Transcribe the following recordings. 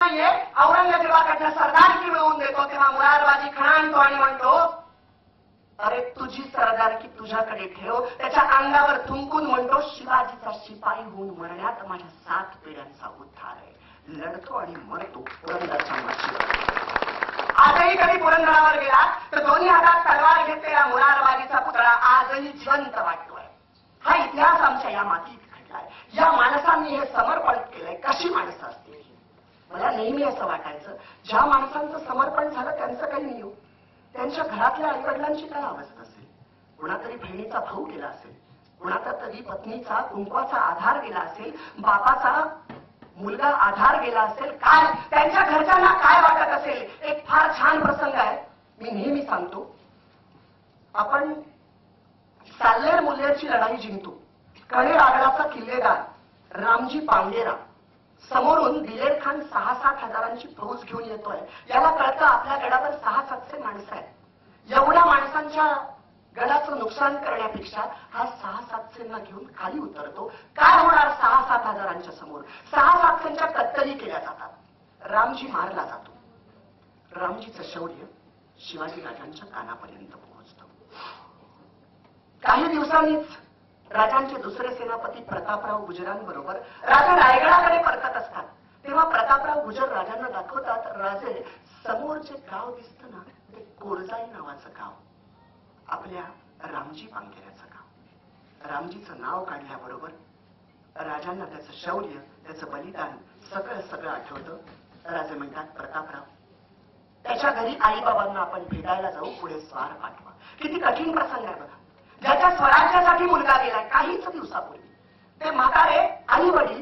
औरंगजेबाकडनं सरदारकी मिळवून देतो तेव्हा मुरारबाजी खणा आणतो आणि म्हणतो, अरे तुझी सरदारकी तुझ्याकडे ठेव. त्याच्या अंगावर थुंकून म्हणतो, शिवाजीचा शिपाई होऊन मरण्यात माझ्या 7 पिढ्यांचा उद्धार आहे. लढतो आणि मरतो पुरंदरच्या माशीवर. आजही कधी पुरंदरावर गेला तर दोन्ही हातात तलवार घेतलेला मुरारबाजीचा पुतळा आजही जिवंत वाटतोय. हा इतिहास आमच्या या मातीत घडलाय. या माणसांनी हे समर्पण केलंय. कशी माणसं असतील? मला नेहमी असं वाटायचं, ज्या माणसांचं समर्पण झालं त्यांचं काही नाही हो. त्यांच्या घरातल्या आईवडिलांची काय अवस्था असेल? कुणातरी बहिणीचा भाऊ गेला असेल, कुणाचा तरी पत्नीचा कुंकवाचा आधार गेला असेल, बापाचा मुलगा आधार गेला असेल. काय त्यांच्या घरच्यांना काय वाटत असेल? एक फार छान प्रसंग आहे, मी नेहमी सांगतो. आपण साल्हेर मुल्हेरची लढाई जिंकतो. कणे रागडाचा किल्लेदार रामजी पांगेरा समोरून दिलेर खान 6-7 हजारांची फौज घेऊन येतोय. याला कळतं आपल्या गडावर 600-700 माणसं आहेत. एवढ्या माणसांच्या गडाचं नुकसान करण्यापेक्षा हा 600-700 घेऊन खाली उतरतो. काय होणार 6-7 हजारांच्या समोर? 600-700 कत्तली केल्या जातात. रामजी मारला जातो. रामजीचं शौर्य शिवाजी राजांच्या कानापर्यंत पोहोचतं. काही दिवसांनीच राजांचे दुसरे सेनापती प्रतापराव गुजरांबरोबर राजा रायगडाकडे परतत असतात. तेव्हा प्रतापराव गुजर राजांना दाखवतात, राजे समोर जे गाव दिसतं ना, ते कोरजाई नावाचं गाव, आपल्या रामजी पांगेऱ्याचं गाव. रामजीचं नाव काढल्याबरोबर राजांना त्याचं शौर्य, त्याचं बलिदान सगळं आठवतं. राजे म्हणतात, प्रतापराव, त्याच्या घरी आईबाबांना आपण भेटायला जाऊ, पुढे स्वार पाठवा. किती कठीण प्रसंग आहे बघा. ज्याच्या स्वराज्यासाठी मुलगा गेलाय काहीच दिवसापूर्वी, ते म्हातारे आई वडील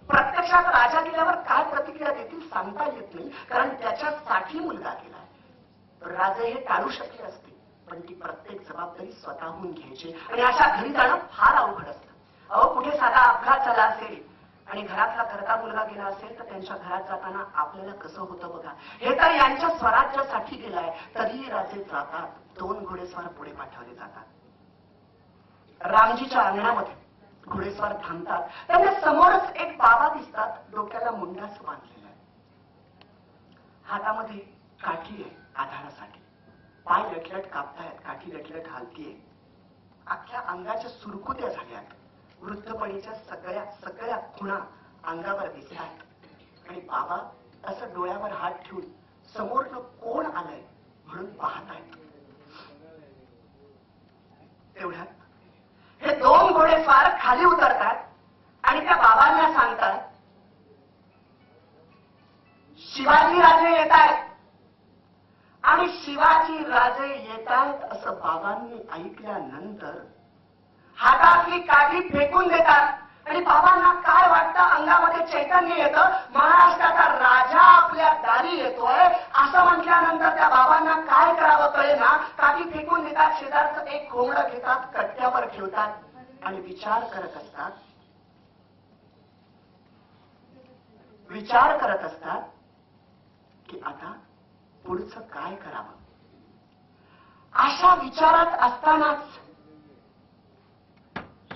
प्रत्यक्षात राजा गेल्यावर काय प्रतिक्रिया देतील सांगता येत नाही, कारण त्याच्यासाठी मुलगा गेलाय. राजे हे टाळू शकले असते, पण ती प्रत्येक जबाबदारी स्वतःहून घ्यायची आणि अशा घरी जाणं फार अवघड असतं. अहो, कुठे साधा अपघात झाला असेल आणि घरातला करता मुलगा गेला असेल तर त्यांच्या घरात जाताना आपल्याला कसं होतं बघा. हे तर यांच्या स्वराज्यासाठी गेलाय, तरीही राजे जातात. 2 घोडेस्वार पुढे पाठवले जातात. रामजीच्या अंगणामध्ये घोडेस्वार थांबतात. त्यांना समोरच एक बाबा दिसतात, डोक्याला मुंडास बांधलेला आहे. हातामध्ये काठी आहे आधारासाठी. पाय लटलट कापतायत, काठी लटलट हालतीये. अख्ख्या अंगाच्या सुरकुत्या झाल्यात. वृद्धपणीच्या सगळ्या खुणा अंगावर दिसतात आणि बाबा असं डोळ्यावर हात ठेवून समोरनं कोण आलंय म्हणून पाहतायत. तेवढ्यात हे 2 घोडेस्वार खाली उतरतात आणि त्या बाबांना सांगतात, शिवाजी राजे येत आहेत. आणि शिवाजी राजे येत आहेत असं बाबांनी ऐकल्यानंतर हातातली काठी फेकून देतात आणि बाबांना काय वाटतं, अंगामध्ये चैतन्य येतं. महाराष्ट्राचा राजा आपल्या दारी येतोय असं म्हटल्यानंतर त्या बाबांना काय करावं कळेना. काठी फेकून देतात, शेजारचं एक कोंबडं घेतात, कट्ट्यावर ठेवतात आणि विचार करत असतात की आता पुढचं काय करावं. अशा विचारात असतानाच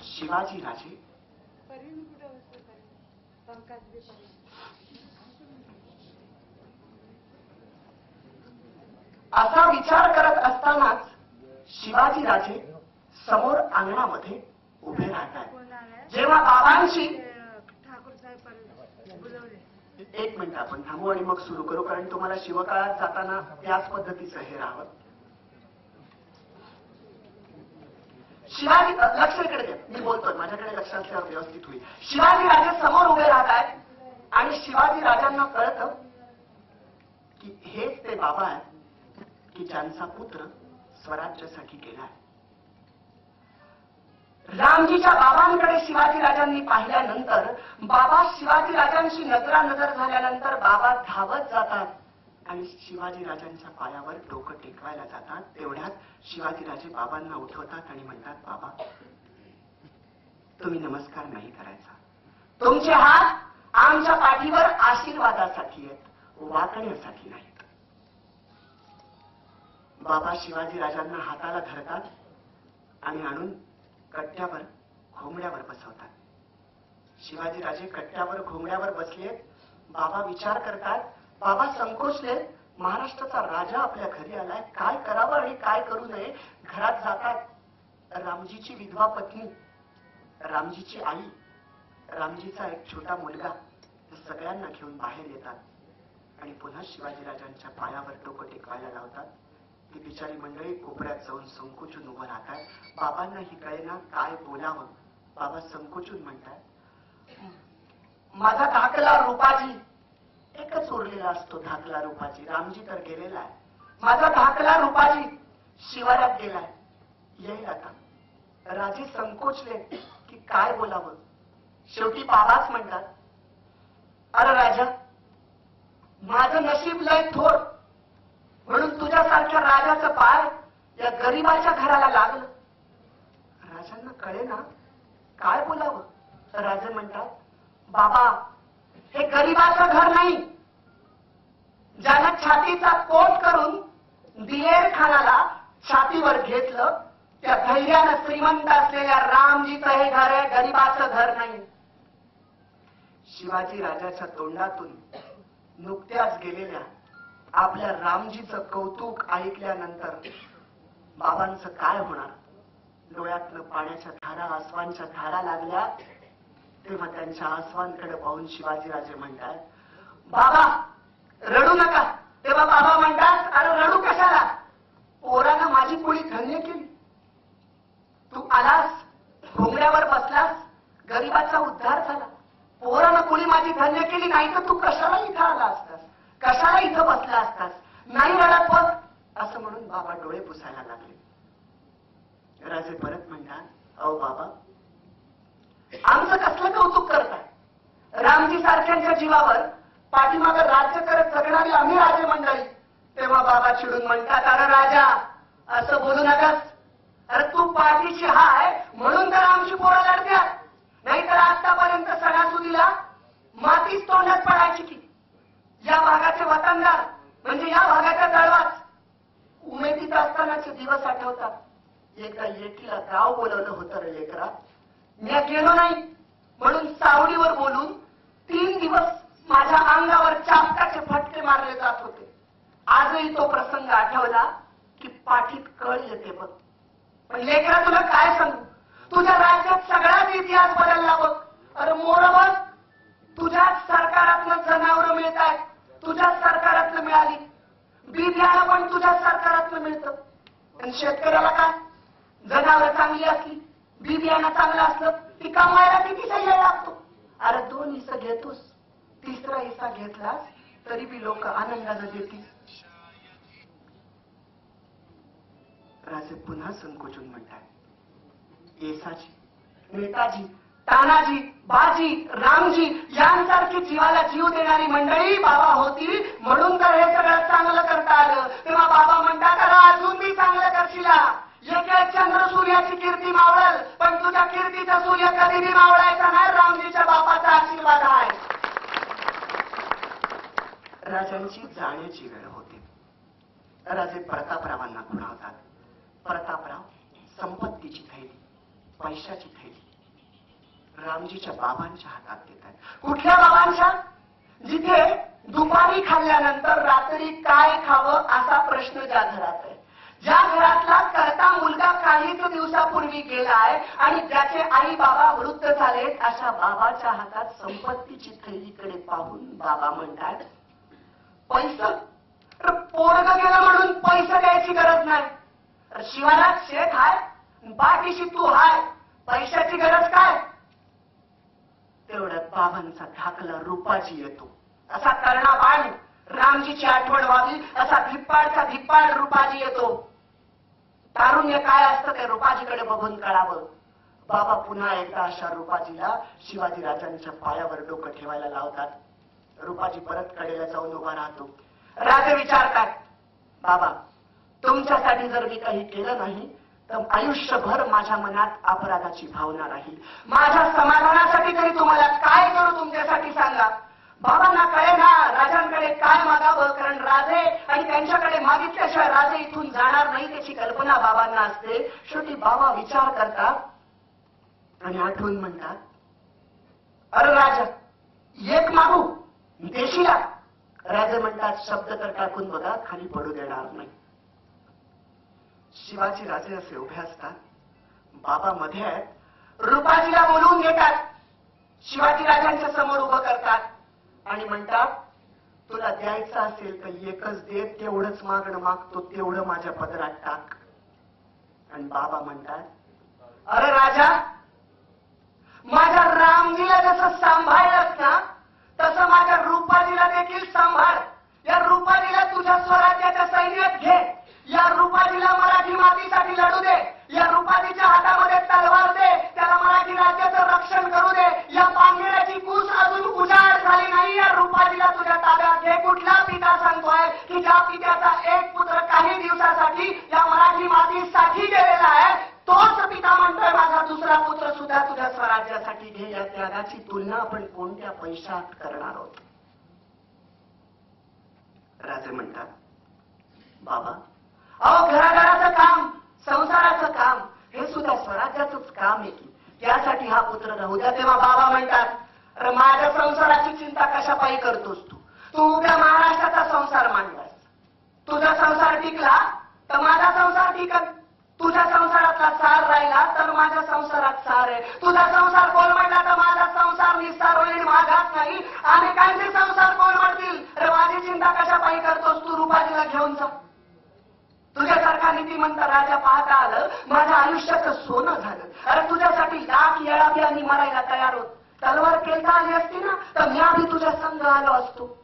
शिवाजी राजे असा विचार करत असतानाच शिवाजी राजे समोर अंगणामध्ये उभे राहतात. जेव्हा बाबांची एक मिनिट आपण थांबू आणि मग सुरू करू, कारण तुम्हाला शिवकाळात जाताना याच पद्धतीचं हे राहावं. शिवाजी, लक्ष इकडे द्या, मी बोलतोय, माझ्याकडे लक्ष असल्यावर व्यवस्थित होईल. शिवाजी राजे समोर उभे राहत आहेत आणि शिवाजी राजांना कळतं की हेच ते बाबा आहेत की ज्यांचा पुत्र स्वराज्यासाठी गेलाय. रामजीच्या बाबांकडे शिवाजी राजांनी पाहिल्यानंतर बाबा शिवाजी राजांशी नजरानजर झाल्यानंतर बाबा धावत जातात आणि शिवाजी राजांच्या पायावर डोकं टेकवायला जातात. तेवढ्यात शिवाजी राजे बाबांना उठवतात आणि म्हणतात, बाबा, तुम्ही नमस्कार नाही करायचा. तुमचे हात आमच्या पाठीवर आशीर्वादासाठी आहेत, वाकण्यासाठी नाहीत. बाबा शिवाजी राजांना हाताला धरतात आणि आणून कट्ट्यावर घोंगड्यावर बसवतात. शिवाजी राजे कट्ट्यावर घोंगड्यावर बसलेत. बाबा विचार करतात. बाबा संकोचले. महाराष्ट्राचा राजा आपल्या घरी आलाय, काय करावं आणि काय करू नये. घरात जातात. रामजीची विधवा पत्नी, रामजीची आई, रामजीचा एक छोटा मुलगा सगळ्यांना घेऊन बाहेर येतात आणि पुन्हा शिवाजीराजांच्या पायावर डोकं टेकवायला लावतात. ती बिचारी मंडळी कोपऱ्यात जाऊन संकोचून उभं राहतात. बाबांनाही कळेना काय बोलावं. बाबा संकोचून म्हणतात, माझा धाकला रूपाजी, एकच उरलेला असतो धाकला रूपाजी. रामजी तर गेलेला आहे. माझा धाकला रूपाजी शिवारात गेलाय, येईल आता. राजे संकोचले की काय बोलावं. शेवटी बाबाच म्हणतात, अरे राजा, माझं नशीब लय थोर, म्हणून तुझ्यासारख्या राजाचं पाय या गरीबाच्या घराला लागलं. राजांना कळेना काय बोलावं. राजे म्हणतात, बाबा, हे गरीबाचं घर नाही. ज्यानं छातीचा कोट करून दिलेर खानाला छातीवर घेतलं, त्या धैर्यानं श्रीमंत असलेल्या रामजीचं हे घर आहे, गरीबाचं घर नाही. शिवाजी राजाच्या तोंडातून नुकत्याच गेलेल्या आपल्या रामजीचं कौतुक ऐकल्यानंतर बाबांचं काय होणार. डोळ्यातनं पाण्याच्या धारा, आसवांच्या धारा लागल्या. तेव्हा त्यांच्या आसवांकडे पाहून शिवाजीराजे म्हणतात, बाबा रडू नका. तेव्हा बाबा म्हणतात, अरे रडू कशाला, पोरानं माझी कुळी धन्य केली. तू आलास, घोंगड्यावर बसलास, गरीबाचा उद्धार झाला. पोरानं कुळी माझी धन्य केली, नाही तर तू कशाला इथं आला असतास, कशाला इथं बसला असतास. नाही रडत बघ, असं म्हणून बाबा डोळे पुसायला लागले. राजे परत म्हणतात, अहो बाबा, आमचं कसलं कौतुक करताय. रामजी सारख्यांच्या जीवावर पाठीमागं राज्य करत जगणारी आम्ही राजे मंडळी. तेव्हा बाबा चिडून म्हणतात, अरे राजा, असं बोलू नकस. अरे तू पाठीशी हाय म्हणून तर आमची पोरं लढतात, नाहीतर आतापर्यंत सणासुदीला मातीच तोंडात पडायची की. या भागाचे वतनदार म्हणजे या भागाच्या दळवाच उमेदीत असतानाचे दिवस आठवतात. एकदा येठीला गाव बोलवलं होतं रे लेकरा. मी गेलो नाही म्हणून सावडीवर बोलून 3 दिवस माझ्या अंगावर चापटाचे फटके मारले जात होते. आजही तो प्रसंग आठवला की पाठीत कळ येते बघ. पण लेकरा तुला काय सांगू, तुझ्या राज्यात सगळाच इतिहास बदलला बघ. अरे मोर बघ, तुझ्याच सरकारातनं जनावरं मिळत आहेत, तुझ्याच सरकारातनं मिळाली. बी बियाणं पण तुझ्याच सरकारातनं मिळतं. आणि शेतकऱ्याला काय, जनावरं चांगली असली, बी बियाणं चांगलं असलं की कमायला किती सह्य लागतो. अरे 2 हिस्सा घेतोस, 3रा हिस्सा घेतलास तरी बी लोक आनंदानं देतील. राजे पुन्हा संकोचून म्हणतात, येसाजी, नेताजी, तानाजी, बाजी, रामजी यांसारखी जीवाला जीव देणारी मंडळी बाबा होती म्हणून तर हे सगळं चांगलं करता आलं. तेव्हा बाबा म्हणतात, अरे अजून मी चांगलं करशीला. एका चंद्र सूर्याची कीर्ती मावळल, पण तुझ्या कीर्तीचा सूर्य कधी बी मावळायचा नाही. रामजीच्या बापाचा आशीर्वाद आहे. राजांची जाण्याची वेळ होती. राजे प्रतापरावांना खुणावतात. प्रतापराव संपत्तीची थैली, पैशाची थैली रामजीच्या बाबांच्या हातात देतात. कुठल्या बाबांच्या? जिथे दुपारी खाल्ल्यानंतर रात्री काय खावं असा प्रश्न ज्या घरात आहे, ज्या घरातला करता मुलगा काहीच दिवसापूर्वी गेलाय आणि ज्याचे आई बाबा वृद्ध झालेत, अशा बाबाच्या हातात संपत्तीची थैलीकडे पाहून बाबा म्हणतात, पैसा पोरग गेलं म्हणून पैसा द्यायची गरज नाही. शिवारात शेत हाय, बाकीशी तू हाय, पैशाची गरज काय. तेवढ्यात बाबांचा धाकला रूपाजी येतो. असा कर्णाबाण रामजीची आठवण व्हावी असा धिप्पाडचा धिप्पाड रूपाजी येतो. तारुण्य काय असतं ते रूपाजीकडे बघून कळावं. बाबा पुन्हा एकदा अशा रूपाजीला शिवाजीराजांच्या पायावर डोकं ठेवायला लावतात. रूपाजी परत कडेला जाऊन उभा राहतो. राजे विचारतात, बाबा, तुमच्यासाठी जर मी काही केलं नाही तर आयुष्यभर माझ्या मनात अपराधाची भावना राहील. माझ्या समाधानासाठी तरी तुम्हाला काय करू तुमच्यासाठी सांगा. बाबांना कळे ना राजांकडे काय मागावं, कारण राजे आणि त्यांच्याकडे मागितल्याशिवाय राजे इथून जाणार नाही त्याची कल्पना बाबांना असते. शेवटी बाबा विचार करतात आणि आठवून म्हणतात, अरे राजा, एक मागू देशीला? राजे म्हणतात, शब्द तर टाकून बघा, खाली पडू देणार नाही. शिवाजी राजे असे उभे असतात, बाबा मध्ये आहेत, रूपाजीला बोलवून घेतात, शिवाजी राजांच्या समोर उभं करतात आणि म्हणतात, तुला द्यायचं असेल तर एकच दे, तेवढंच मागणं मागतो, तेवढं माझ्या पदरात टाक. आणि बाबा म्हणतात, अरे राजा, माझ्या रामजीला जसं सांभाळलंस ना, तसं माझ्या रूपाजीला देखील सांभाळ. या रूपाजीला तुझ्या स्वराज्याच्या सैन्यात घे, या रूपाजीला मराठी मातीसाठी लढू दे, या रूपाजीच्या हातामध्ये तलवार दे, त्याला मराठी राज्याचं रक्षण करू दे. या पांगिऱ्याची कूस अजून उजाड झाली नाही, या रूपाजीला तुझ्या ताब्यात घे. कुठला पिता सांगतोय की ज्या पित्याचा एक पुत्र काही दिवसासाठी या मराठी मातीसाठी गेलेला आहे, तोच पिता म्हणतोय माझा दुसरा पुत्र सुद्धा तुझ्या स्वराज्यासाठी घे. या त्यागाची तुलना आपण कोणत्या पैशात करणार आहोत? राजे म्हणतात, बाबा, अहो घराघराचं काम, संसाराचं काम, हे सुद्धा स्वराज्याचंच काम आहे की, त्यासाठी हा पुत्र राहू द्या. तेव्हा बाबा म्हणतात, अरे माझ्या संसाराची चिंता कशापायी करतोस तू? तू उभ्या महाराष्ट्राचा संसार मांडलास, तुझा संसार टिकला तर माझा संसार टिकल, तुझ्या संसारातला सार राहिला तर माझ्या संसारात सार आहे, तुझा संसार कोलमडला तर माझा संसार निस्तार होईल. माझाच नाही, अनेकांचे संसार कोलमडतील. अरे माझी चिंता कशापायी करतोस तू? रूपाजीला घेऊन जा. तुझ्यासारखा नीतिमंत राजा पाहता आलं, माझ्या आयुष्याचं सोनं झालं. अरे तुझ्यासाठी लाख येळा मी मरायला तयार होत. तलवार केलता आली असती ना, तर मी आधी तुझ्या संघ आलो असतो.